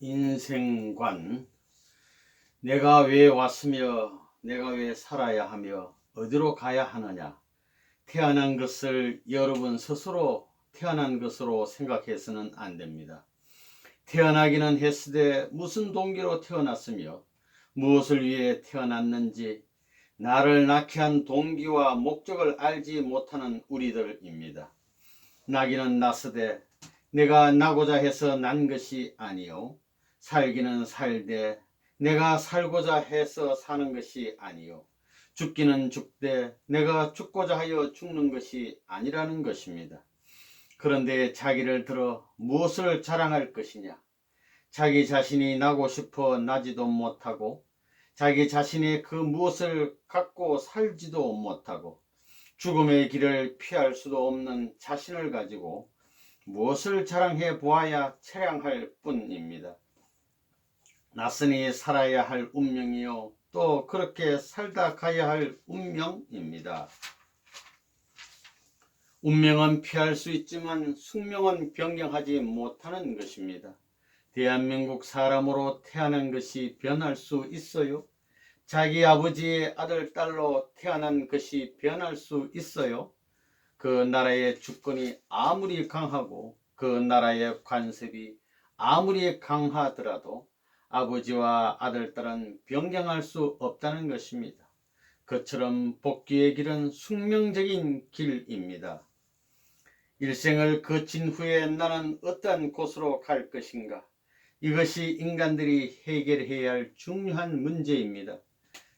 인생관. 내가 왜 왔으며 내가 왜 살아야 하며 어디로 가야 하느냐. 태어난 것을 여러분 스스로 태어난 것으로 생각해서는 안 됩니다. 태어나기는 했으되 무슨 동기로 태어났으며 무엇을 위해 태어났는지 나를 낳게 한 동기와 목적을 알지 못하는 우리들입니다. 나기는 났으되 내가 나고자 해서 난 것이 아니요 살기는 살되 내가 살고자 해서 사는 것이 아니요 죽기는 죽되 내가 죽고자 하여 죽는 것이 아니라는 것입니다. 그런데 자기를 들어 무엇을 자랑할 것이냐. 자기 자신이 나고 싶어 나지도 못하고 자기 자신의 그 무엇을 갖고 살지도 못하고 죽음의 길을 피할 수도 없는 자신을 가지고 무엇을 자랑해 보아야 체량할 뿐입니다. 낯으니 살아야 할 운명이요 또 그렇게 살다 가야 할 운명입니다. 운명은 피할 수 있지만 숙명은 변경하지 못하는 것입니다. 대한민국 사람으로 태어난 것이 변할 수 있어요? 자기 아버지의 아들, 딸로 태어난 것이 변할 수 있어요? 그 나라의 주권이 아무리 강하고 그 나라의 관습이 아무리 강하더라도 아버지와 아들, 딸은 변경할 수 없다는 것입니다. 그처럼 복귀의 길은 숙명적인 길입니다. 일생을 거친 후에 나는 어떤 곳으로 갈 것인가? 이것이 인간들이 해결해야 할 중요한 문제입니다.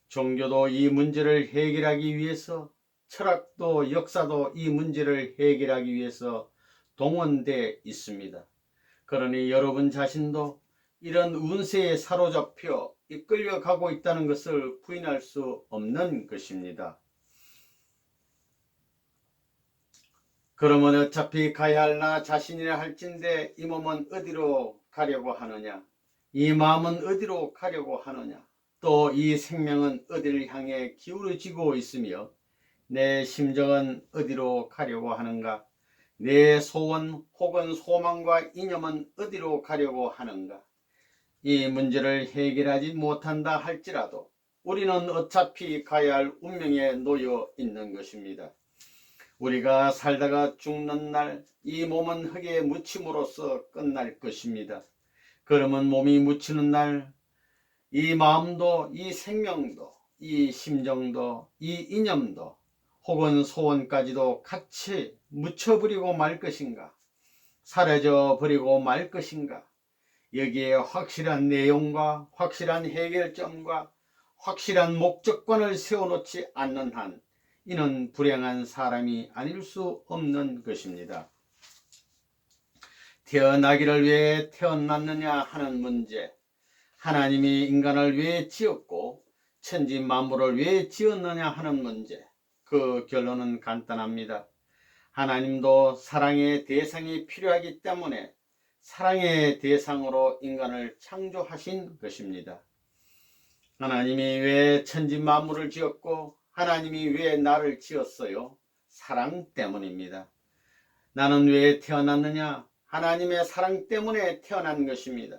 종교도 이 문제를 해결하기 위해서, 철학도 역사도 이 문제를 해결하기 위해서 동원되어 있습니다. 그러니 여러분 자신도 이런 운세에 사로잡혀 이끌려가고 있다는 것을 부인할 수 없는 것입니다. 그러면 어차피 가야 할 나 자신이라 할진대 이 몸은 어디로 가려고 하느냐? 이 마음은 어디로 가려고 하느냐? 또 이 생명은 어디를 향해 기울어지고 있으며 내 심정은 어디로 가려고 하는가? 내 소원 혹은 소망과 이념은 어디로 가려고 하는가? 이 문제를 해결하지 못한다 할지라도 우리는 어차피 가야 할 운명에 놓여 있는 것입니다. 우리가 살다가 죽는 날 이 몸은 흙에 묻힘으로써 끝날 것입니다. 그러면 몸이 묻히는 날 이 마음도 이 생명도 이 심정도 이 이념도 혹은 소원까지도 같이 묻혀버리고 말 것인가? 사라져 버리고 말 것인가? 여기에 확실한 내용과 확실한 해결점과 확실한 목적관을 세워놓지 않는 한 이는 불행한 사람이 아닐 수 없는 것입니다. 태어나기를 왜 태어났느냐 하는 문제, 하나님이 인간을 왜 지었고 천지 만물을 왜 지었느냐 하는 문제, 그 결론은 간단합니다. 하나님도 사랑의 대상이 필요하기 때문에 사랑의 대상으로 인간을 창조하신 것입니다. 하나님이 왜 천지 만물을 지었고 하나님이 왜 나를 지었어요? 사랑 때문입니다. 나는 왜 태어났느냐? 하나님의 사랑 때문에 태어난 것입니다.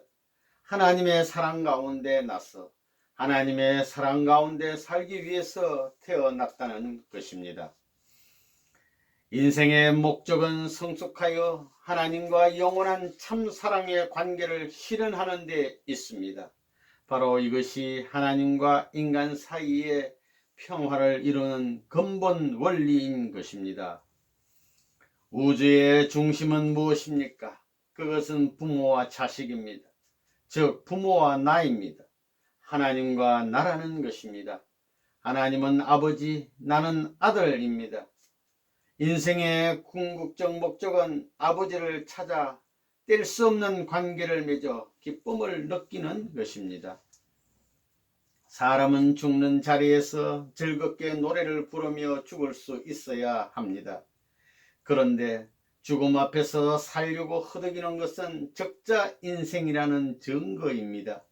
하나님의 사랑 가운데 나서 하나님의 사랑 가운데 살기 위해서 태어났다는 것입니다. 인생의 목적은 성숙하여 하나님과 영원한 참사랑의 관계를 실현하는 데 있습니다. 바로 이것이 하나님과 인간 사이에 평화를 이루는 근본 원리인 것입니다. 우주의 중심은 무엇입니까? 그것은 부모와 자식입니다. 즉 부모와 나입니다. 하나님과 나라는 것입니다. 하나님은 아버지, 나는 아들입니다. 인생의 궁극적 목적은 아버지를 찾아 뗄 수 없는 관계를 맺어 기쁨을 느끼는 것입니다. 사람은 죽는 자리에서 즐겁게 노래를 부르며 죽을 수 있어야 합니다. 그런데 죽음 앞에서 살려고 허덕이는 것은 적자 인생이라는 증거입니다.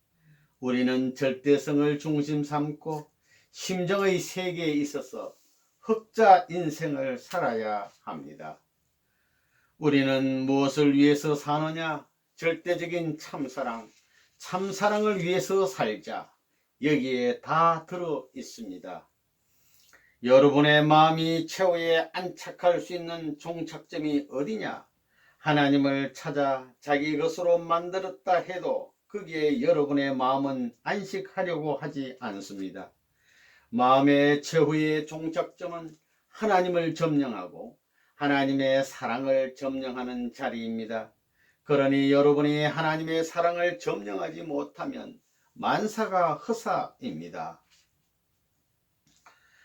우리는 절대성을 중심 삼고 심정의 세계에 있어서 흑자 인생을 살아야 합니다. 우리는 무엇을 위해서 사느냐? 절대적인 참사랑, 참사랑을 위해서 살자. 여기에 다 들어 있습니다. 여러분의 마음이 최후에 안착할 수 있는 종착점이 어디냐? 하나님을 찾아 자기 것으로 만들었다 해도 거기에 여러분의 마음은 안식하려고 하지 않습니다. 마음의 최후의 종착점은 하나님을 점령하고 하나님의 사랑을 점령하는 자리입니다. 그러니 여러분이 하나님의 사랑을 점령하지 못하면 만사가 허사입니다.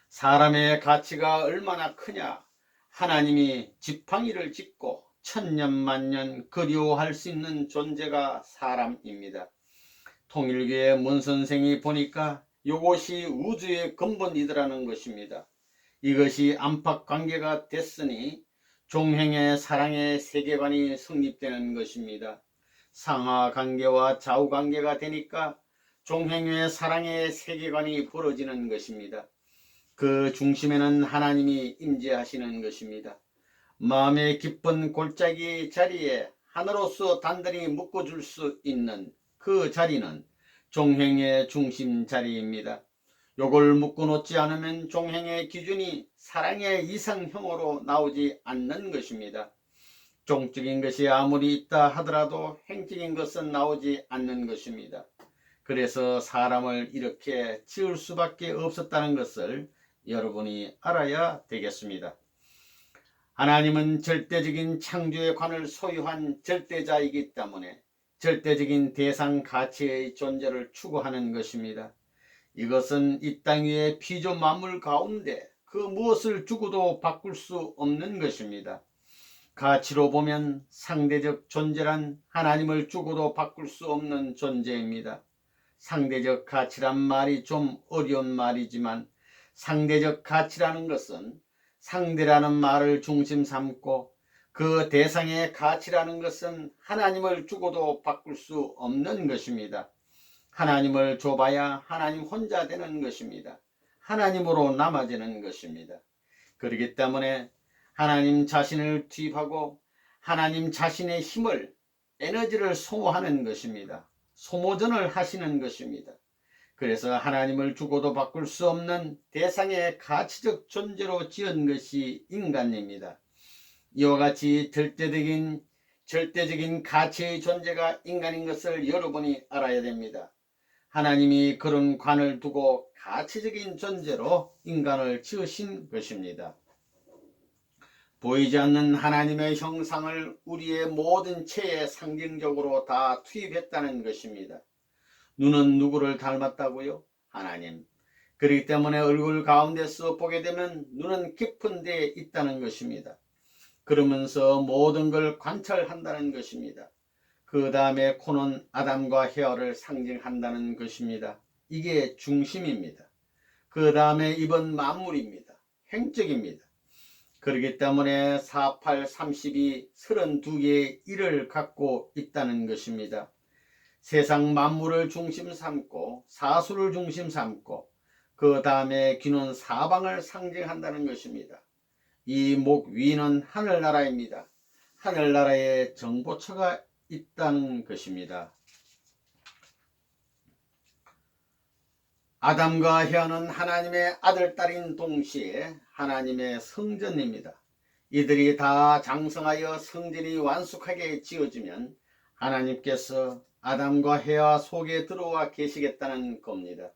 사람의 가치가 얼마나 크냐? 하나님이 지팡이를 짚고 천년만년 그리워할 수 있는 존재가 사람입니다. 통일교의 문 선생이 보니까 이것이 우주의 근본이더라는 것입니다. 이것이 안팎관계가 됐으니 종행의 사랑의 세계관이 성립되는 것입니다. 상하관계와 좌우관계가 되니까 종행의 사랑의 세계관이 벌어지는 것입니다. 그 중심에는 하나님이 임재하시는 것입니다. 마음의 깊은 골짜기 자리에 하나로서 단단히 묶어줄 수 있는 그 자리는 종행의 중심 자리입니다. 요걸 묶어놓지 않으면 종행의 기준이 사랑의 이상형으로 나오지 않는 것입니다. 종적인 것이 아무리 있다 하더라도 행적인 것은 나오지 않는 것입니다. 그래서 사람을 이렇게 지을 수밖에 없었다는 것을 여러분이 알아야 되겠습니다. 하나님은 절대적인 창조의 관을 소유한 절대자이기 때문에 절대적인 대상 가치의 존재를 추구하는 것입니다. 이것은 이 땅 위의 피조 만물 가운데 그 무엇을 주고도 바꿀 수 없는 것입니다. 가치로 보면 상대적 존재란 하나님을 주고도 바꿀 수 없는 존재입니다. 상대적 가치란 말이 좀 어려운 말이지만 상대적 가치라는 것은 상대라는 말을 중심 삼고 그 대상의 가치라는 것은 하나님을 주고도 바꿀 수 없는 것입니다. 하나님을 줘봐야 하나님 혼자 되는 것입니다. 하나님으로 남아지는 것입니다. 그렇기 때문에 하나님 자신을 투입하고 하나님 자신의 힘을, 에너지를 소모하는 것입니다. 소모전을 하시는 것입니다. 그래서 하나님을 주고도 바꿀 수 없는 대상의 가치적 존재로 지은 것이 인간입니다. 이와 같이 절대적인 가치의 존재가 인간인 것을 여러분이 알아야 됩니다. 하나님이 그런 관을 두고 가치적인 존재로 인간을 지으신 것입니다. 보이지 않는 하나님의 형상을 우리의 모든 체에 상징적으로 다 투입했다는 것입니다. 눈은 누구를 닮았다고요? 하나님. 그렇기 때문에 얼굴 가운데서 보게 되면 눈은 깊은 데에 있다는 것입니다. 그러면서 모든 걸 관찰한다는 것입니다. 그 다음에 코는 아담과 헤아를 상징한다는 것입니다. 이게 중심입니다. 그 다음에 입은 만물입니다. 행적입니다. 그렇기 때문에 4, 8, 32, 32개의 일을 갖고 있다는 것입니다. 세상 만물을 중심 삼고 사수를 중심 삼고 그 다음에 귀는 사방을 상징한다는 것입니다. 이 목 위는 하늘나라입니다. 하늘나라에 정보처가 있다는 것입니다. 아담과 헤아는 하나님의 아들, 딸인 동시에 하나님의 성전입니다. 이들이 다 장성하여 성전이 완숙하게 지어지면 하나님께서 아담과 헤아 속에 들어와 계시겠다는 겁니다.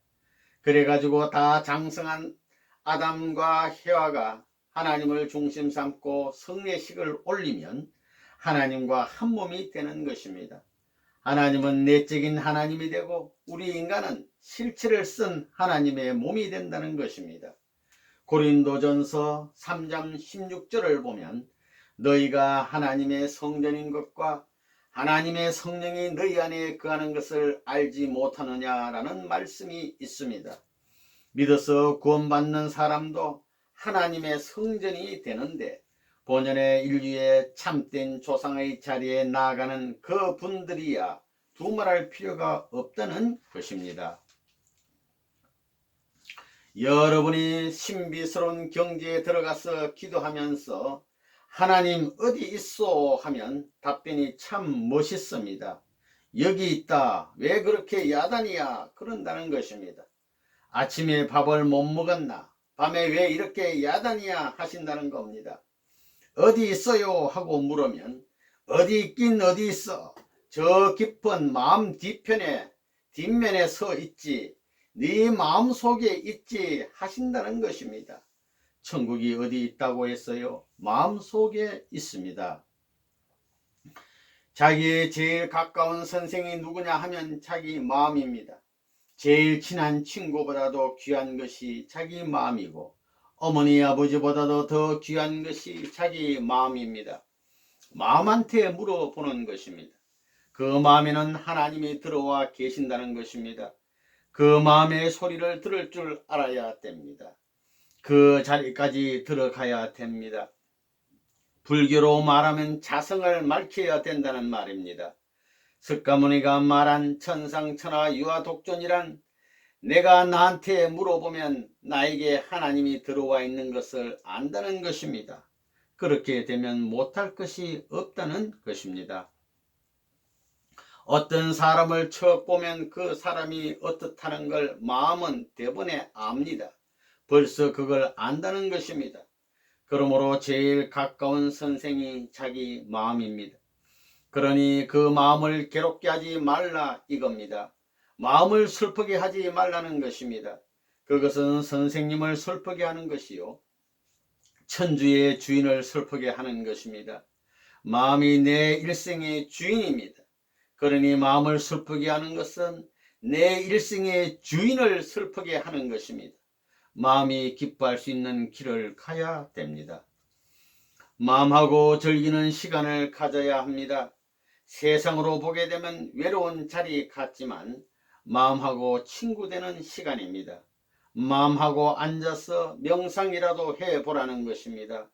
그래가지고 다 장성한 아담과 헤아가 하나님을 중심 삼고 성례식을 올리면 하나님과 한 몸이 되는 것입니다. 하나님은 내적인 하나님이 되고 우리 인간은 실체를 쓴 하나님의 몸이 된다는 것입니다. 고린도전서 3장 16절을 보면 너희가 하나님의 성전인 것과 하나님의 성령이 너희 안에 거하는 것을 알지 못하느냐라는 말씀이 있습니다. 믿어서 구원받는 사람도 하나님의 성전이 되는데 본연의 인류의 참된 조상의 자리에 나아가는 그 분들이야 두말할 필요가 없다는 것입니다. 여러분이 신비스러운 경지에 들어가서 기도하면서 하나님 어디 있소 하면 답변이 참 멋있습니다. 여기 있다. 왜 그렇게 야단이야? 그런다는 것입니다. 아침에 밥을 못 먹었나? 밤에 왜 이렇게 야단이야? 하신다는 겁니다. 어디 있어요? 하고 물으면 어디 있긴 어디 있어. 저 깊은 마음 뒤편에 뒷면에 서 있지. 네 마음속에 있지 하신다는 것입니다. 천국이 어디 있다고 했어요? 마음속에 있습니다. 자기의 제일 가까운 선생이 누구냐 하면 자기 마음입니다. 제일 친한 친구보다도 귀한 것이 자기 마음이고 어머니 아버지보다도 더 귀한 것이 자기 마음입니다. 마음한테 물어보는 것입니다. 그 마음에는 하나님이 들어와 계신다는 것입니다. 그 마음의 소리를 들을 줄 알아야 됩니다. 그 자리까지 들어가야 됩니다. 불교로 말하면 자성을 밝혀야 된다는 말입니다. 석가모니가 말한 천상천하 유아독존이란 내가 나한테 물어보면 나에게 하나님이 들어와 있는 것을 안다는 것입니다. 그렇게 되면 못할 것이 없다는 것입니다. 어떤 사람을 척 보면 그 사람이 어떻다는 걸 마음은 대번에 압니다. 벌써 그걸 안다는 것입니다. 그러므로 제일 가까운 선생이 자기 마음입니다. 그러니 그 마음을 괴롭게 하지 말라 이겁니다. 마음을 슬프게 하지 말라는 것입니다. 그것은 선생님을 슬프게 하는 것이요 천주의 주인을 슬프게 하는 것입니다. 마음이 내 일생의 주인입니다. 그러니 마음을 슬프게 하는 것은 내 일생의 주인을 슬프게 하는 것입니다. 마음이 기뻐할 수 있는 길을 가야 됩니다. 마음하고 즐기는 시간을 가져야 합니다. 세상으로 보게 되면 외로운 자리 같지만 마음하고 친구 되는 시간입니다. 마음하고 앉아서 명상이라도 해보라는 것입니다.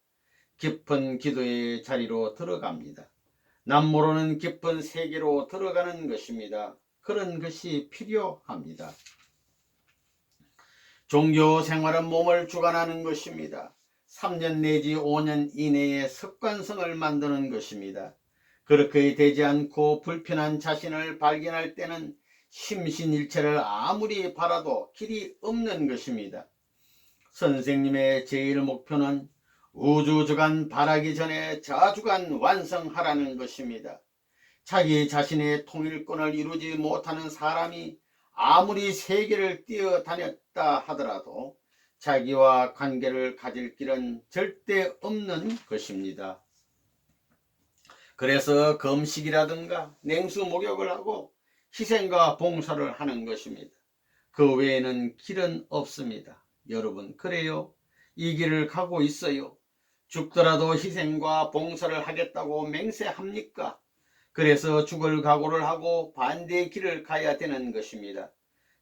깊은 기도의 자리로 들어갑니다. 남 모르는 깊은 세계로 들어가는 것입니다. 그런 것이 필요합니다. 종교 생활은 몸을 주관하는 것입니다. 3년 내지 5년 이내에 습관성을 만드는 것입니다. 그렇게 되지 않고 불편한 자신을 발견할 때는 심신일체를 아무리 바라도 길이 없는 것입니다. 선생님의 제일 목표는 우주주간 바라기 전에 자주간 완성하라는 것입니다. 자기 자신의 통일권을 이루지 못하는 사람이 아무리 세계를 뛰어다녔다 하더라도 자기와 관계를 가질 길은 절대 없는 것입니다. 그래서 금식이라든가 냉수 목욕을 하고 희생과 봉사를 하는 것입니다. 그 외에는 길은 없습니다. 여러분 그래요? 이 길을 가고 있어요? 죽더라도 희생과 봉사를 하겠다고 맹세합니까? 그래서 죽을 각오를 하고 반대의 길을 가야 되는 것입니다.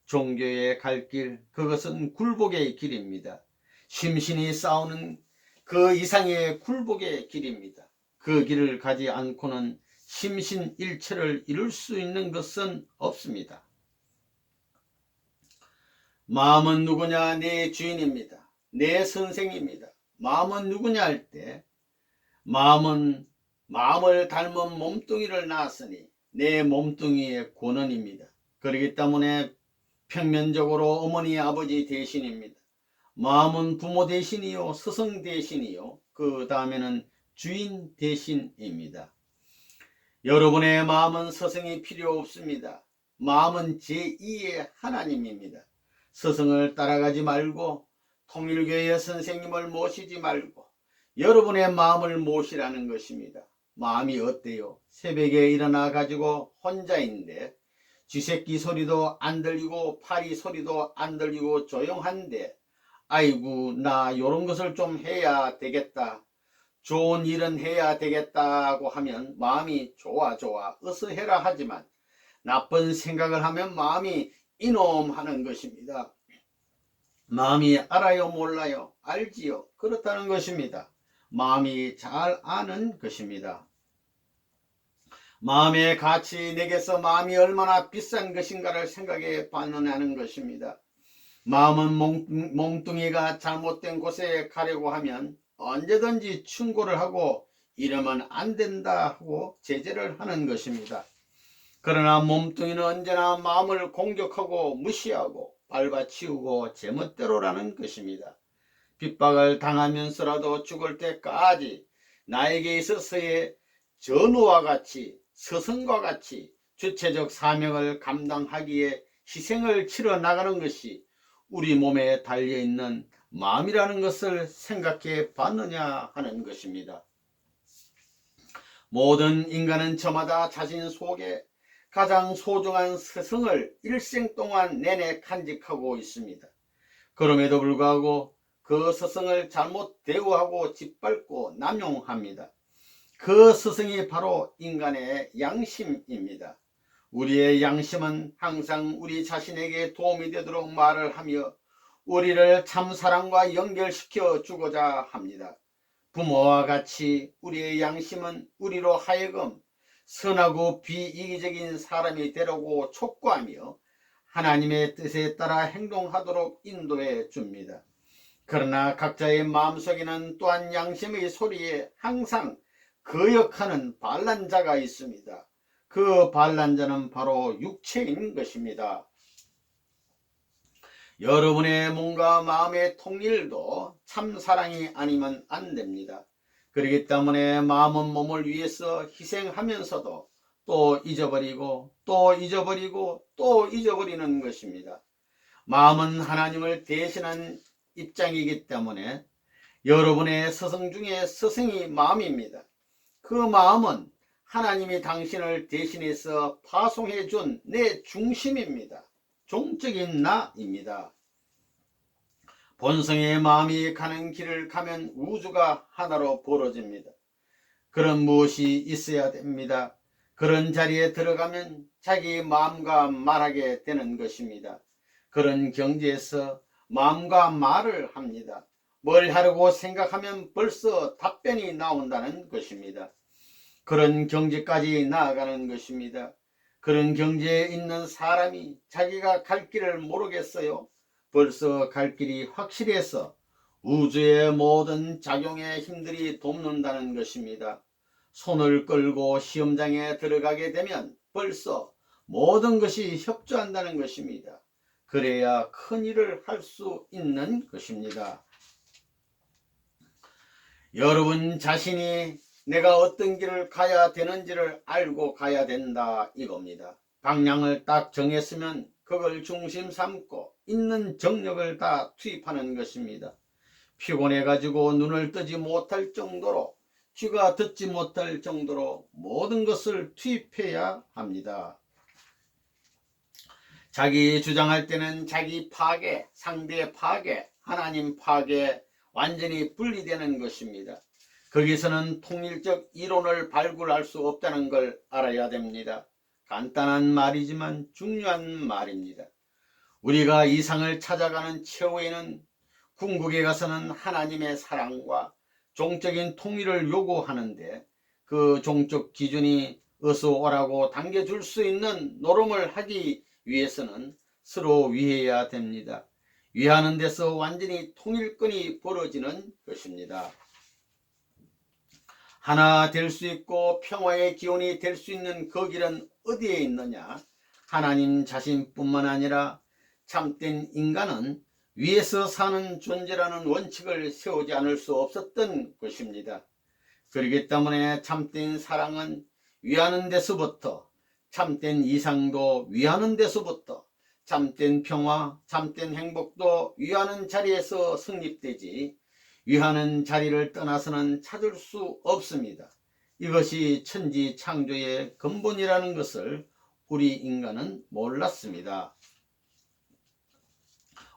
종교의 갈 길, 그것은 굴복의 길입니다. 심신이 싸우는 그 이상의 굴복의 길입니다. 그 길을 가지 않고는 심신일체를 이룰 수 있는 것은 없습니다. 마음은 누구냐? 내 주인입니다. 내 선생입니다. 마음은 누구냐 할 때 마음은 마음을 닮은 몸뚱이를 낳았으니 내 몸뚱이의 권원입니다. 그렇기 때문에 평면적으로 어머니 아버지 대신입니다. 마음은 부모 대신이요 스승 대신이요 그 다음에는 주인 대신입니다. 여러분의 마음은 스승이 필요 없습니다. 마음은 제2의 하나님입니다. 스승을 따라가지 말고 통일교의 선생님을 모시지 말고 여러분의 마음을 모시라는 것입니다. 마음이 어때요? 새벽에 일어나 가지고 혼자인데 쥐새끼 소리도 안 들리고 파리 소리도 안 들리고 조용한데 아이고 나 요런 것을 좀 해야 되겠다. 좋은 일은 해야 되겠다고 하면 마음이 좋아 어서 해라 하지만 나쁜 생각을 하면 마음이 이놈 하는 것입니다. 마음이 알아요 몰라요? 알지요. 그렇다는 것입니다. 마음이 잘 아는 것입니다. 마음의 가치, 내게서 마음이 얼마나 비싼 것인가를 생각해 반론하는 것입니다. 마음은 몽뚱이가 잘못된 곳에 가려고 하면 언제든지 충고를 하고 이러면 안 된다 하고 제재를 하는 것입니다. 그러나 몸뚱이는 언제나 마음을 공격하고 무시하고 밟아치우고 제멋대로라는 것입니다. 핍박을 당하면서라도 죽을 때까지 나에게 있어서의 전우와 같이 스승과 같이 주체적 사명을 감당하기에 희생을 치러 나가는 것이 우리 몸에 달려있는 마음이라는 것을 생각해 봤느냐 하는 것입니다. 모든 인간은 저마다 자신 속에 가장 소중한 스승을 일생 동안 내내 간직하고 있습니다. 그럼에도 불구하고 그 스승을 잘못 대우하고 짓밟고 남용합니다. 그 스승이 바로 인간의 양심입니다. 우리의 양심은 항상 우리 자신에게 도움이 되도록 말을 하며 우리를 참 사랑과 연결시켜 주고자 합니다. 부모와 같이 우리의 양심은 우리로 하여금 선하고 비이기적인 사람이 되려고 촉구하며 하나님의 뜻에 따라 행동하도록 인도해 줍니다. 그러나 각자의 마음속에는 또한 양심의 소리에 항상 거역하는 반란자가 있습니다. 그 반란자는 바로 육체인 것입니다. 여러분의 몸과 마음의 통일도 참 사랑이 아니면 안 됩니다. 그렇기 때문에 마음은 몸을 위해서 희생하면서도 또 잊어버리고 또 잊어버리고 또 잊어버리는 것입니다. 마음은 하나님을 대신한 입장이기 때문에 여러분의 스승 중에 스승이 마음입니다. 그 마음은 하나님이 당신을 대신해서 파송해 준 내 중심입니다. 종적인 나입니다. 본성의 마음이 가는 길을 가면 우주가 하나로 벌어집니다. 그런 무엇이 있어야 됩니다. 그런 자리에 들어가면 자기 마음과 말하게 되는 것입니다. 그런 경지에서 마음과 말을 합니다. 뭘 하려고 생각하면 벌써 답변이 나온다는 것입니다. 그런 경지까지 나아가는 것입니다. 그런 경지에 있는 사람이 자기가 갈 길을 모르겠어요. 벌써 갈 길이 확실해서 우주의 모든 작용의 힘들이 돕는다는 것입니다. 손을 끌고 시험장에 들어가게 되면 벌써 모든 것이 협조한다는 것입니다. 그래야 큰 일을 할 수 있는 것입니다. 여러분 자신이 내가 어떤 길을 가야 되는지를 알고 가야 된다 이겁니다. 방향을 딱 정했으면 그걸 중심 삼고 있는 정력을 다 투입하는 것입니다. 피곤해 가지고 눈을 뜨지 못할 정도로 귀가 듣지 못할 정도로 모든 것을 투입해야 합니다. 자기 주장할 때는 자기 파괴, 상대 파괴, 하나님 파괴 완전히 분리되는 것입니다. 거기서는 통일적 이론을 발굴할 수 없다는 걸 알아야 됩니다. 간단한 말이지만 중요한 말입니다. 우리가 이상을 찾아가는 최후에는 궁극에 가서는 하나님의 사랑과 종적인 통일을 요구하는데 그 종적 기준이 어서 오라고 당겨줄 수 있는 노름을 하기 위해서는 서로 위해야 됩니다. 위하는 데서 완전히 통일권이 벌어지는 것입니다. 하나 될 수 있고 평화의 기원이 될 수 있는 그 길은 어디에 있느냐? 하나님 자신뿐만 아니라 참된 인간은 위에서 사는 존재라는 원칙을 세우지 않을 수 없었던 것입니다. 그렇기 때문에 참된 사랑은 위하는 데서부터, 참된 이상도 위하는 데서부터, 참된 평화, 참된 행복도 위하는 자리에서 성립되지 위하는 자리를 떠나서는 찾을 수 없습니다. 이것이 천지 창조의 근본이라는 것을 우리 인간은 몰랐습니다.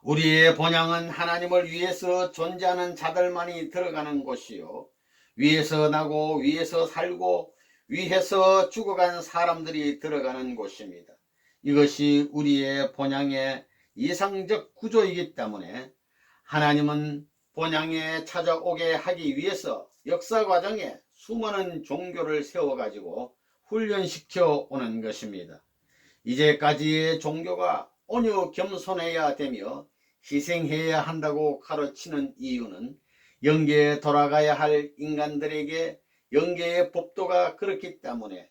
우리의 본향은 하나님을 위해서 존재하는 자들만이 들어가는 곳이요, 위에서 나고 위에서 살고 위에서 죽어간 사람들이 들어가는 곳입니다. 이것이 우리의 본향의 이상적 구조이기 때문에 하나님은 본향에 찾아오게 하기 위해서 역사 과정에 수많은 종교를 세워가지고 훈련시켜 오는 것입니다. 이제까지의 종교가 온유 겸손해야 되며 희생해야 한다고 가르치는 이유는 영계에 돌아가야 할 인간들에게 영계의 법도가 그렇기 때문에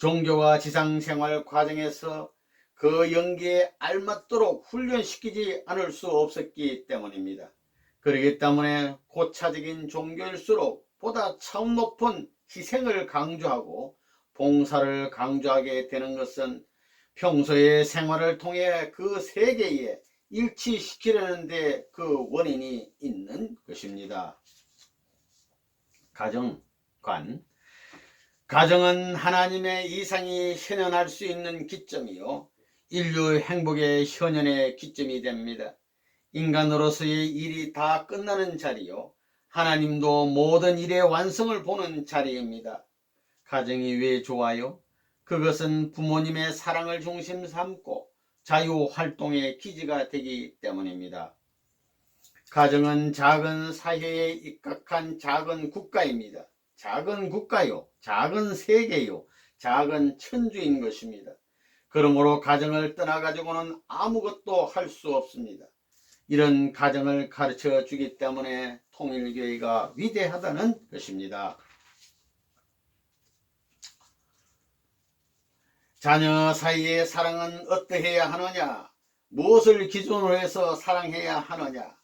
종교와 지상생활 과정에서 그 연기에 알맞도록 훈련시키지 않을 수 없었기 때문입니다. 그렇기 때문에 고차적인 종교일수록 보다 차원 높은 희생을 강조하고 봉사를 강조하게 되는 것은 평소의 생활을 통해 그 세계에 일치시키려는 데 그 원인이 있는 것입니다. 가정관. 가정은 하나님의 이상이 현현할 수 있는 기점이요, 인류 행복의 현현의 기점이 됩니다. 인간으로서의 일이 다 끝나는 자리요, 하나님도 모든 일의 완성을 보는 자리입니다. 가정이 왜 좋아요? 그것은 부모님의 사랑을 중심 삼고 자유활동의 기지가 되기 때문입니다. 가정은 작은 사회에 입각한 작은 국가입니다. 작은 국가요, 작은 세계요, 작은 천주인 것입니다. 그러므로 가정을 떠나가지고는 아무것도 할 수 없습니다. 이런 가정을 가르쳐 주기 때문에 통일교회가 위대하다는 것입니다. 자녀 사이의 사랑은 어떠해야 하느냐? 무엇을 기준으로 해서 사랑해야 하느냐?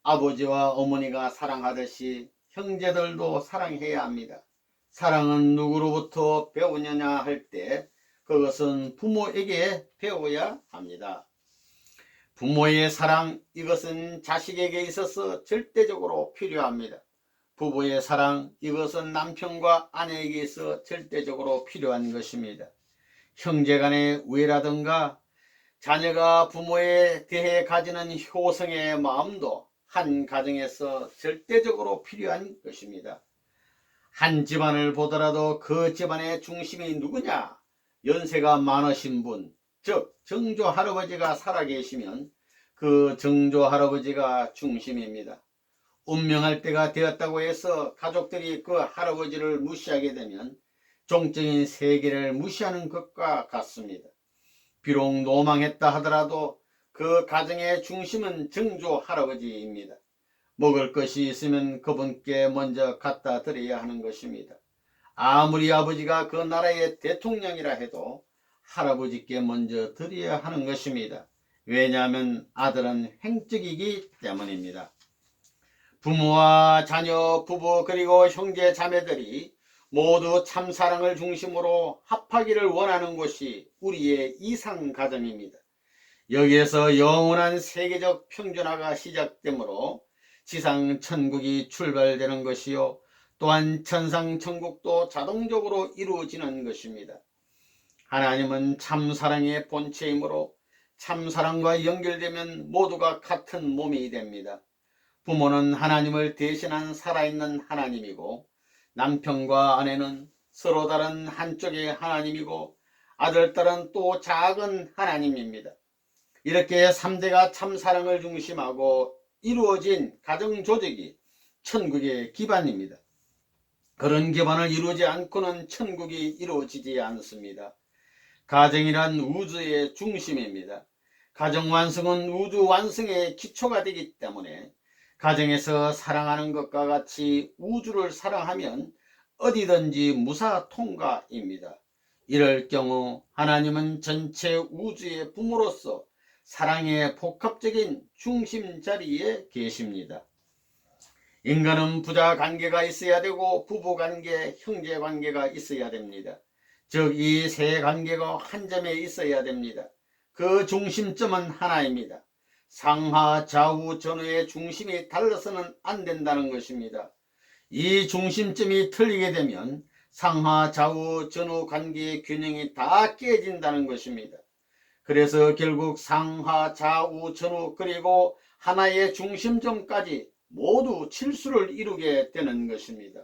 아버지와 어머니가 사랑하듯이 형제들도 사랑해야 합니다. 사랑은 누구로부터 배우느냐 할 때 그것은 부모에게 배워야 합니다. 부모의 사랑, 이것은 자식에게 있어서 절대적으로 필요합니다. 부부의 사랑, 이것은 남편과 아내에게 있어 절대적으로 필요한 것입니다. 형제간의 우애라든가 자녀가 부모에 대해 가지는 효성의 마음도 한 가정에서 절대적으로 필요한 것입니다. 한 집안을 보더라도 그 집안의 중심이 누구냐? 연세가 많으신 분, 즉 정조 할아버지가 살아계시면 그 정조 할아버지가 중심입니다. 운명할 때가 되었다고 해서 가족들이 그 할아버지를 무시하게 되면 종적인 세계를 무시하는 것과 같습니다. 비록 노망했다 하더라도 그 가정의 중심은 정조 할아버지입니다. 먹을 것이 있으면 그분께 먼저 갖다 드려야 하는 것입니다. 아무리 아버지가 그 나라의 대통령이라 해도 할아버지께 먼저 드려야 하는 것입니다. 왜냐하면 아들은 행적이기 때문입니다. 부모와 자녀, 부부 그리고 형제 자매들이 모두 참사랑을 중심으로 합하기를 원하는 곳이 우리의 이상가정입니다. 여기에서 영원한 세계적 평준화가 시작되므로 지상 천국이 출발되는 것이요, 또한 천상 천국도 자동적으로 이루어지는 것입니다. 하나님은 참사랑의 본체이므로 참사랑과 연결되면 모두가 같은 몸이 됩니다. 부모는 하나님을 대신한 살아있는 하나님이고, 남편과 아내는 서로 다른 한쪽의 하나님이고, 아들, 딸은 또 작은 하나님입니다. 이렇게 3대가 참사랑을 중심하고 이루어진 가정조직이 천국의 기반입니다. 그런 기반을 이루지 않고는 천국이 이루어지지 않습니다. 가정이란 우주의 중심입니다. 가정 완성은 우주 완성의 기초가 되기 때문에 가정에서 사랑하는 것과 같이 우주를 사랑하면 어디든지 무사통과입니다. 이럴 경우 하나님은 전체 우주의 부모로서 사랑의 복합적인 중심 자리에 계십니다. 인간은 부자 관계가 있어야 되고 부부 관계, 형제 관계가 있어야 됩니다. 즉 이 세 관계가 한 점에 있어야 됩니다. 그 중심점은 하나입니다. 상하, 좌우, 전후의 중심이 달라서는 안 된다는 것입니다. 이 중심점이 틀리게 되면 상하, 좌우, 전후 관계의 균형이 다 깨진다는 것입니다. 그래서 결국 상하, 좌우, 전후 그리고 하나의 중심점까지 모두 칠수를 이루게 되는 것입니다.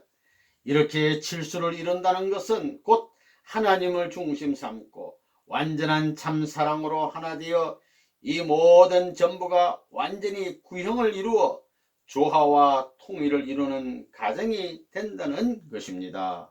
이렇게 칠수를 이룬다는 것은 곧 하나님을 중심 삼고 완전한 참사랑으로 하나 되어 이 모든 전부가 완전히 구형을 이루어 조화와 통일을 이루는 가정이 된다는 것입니다.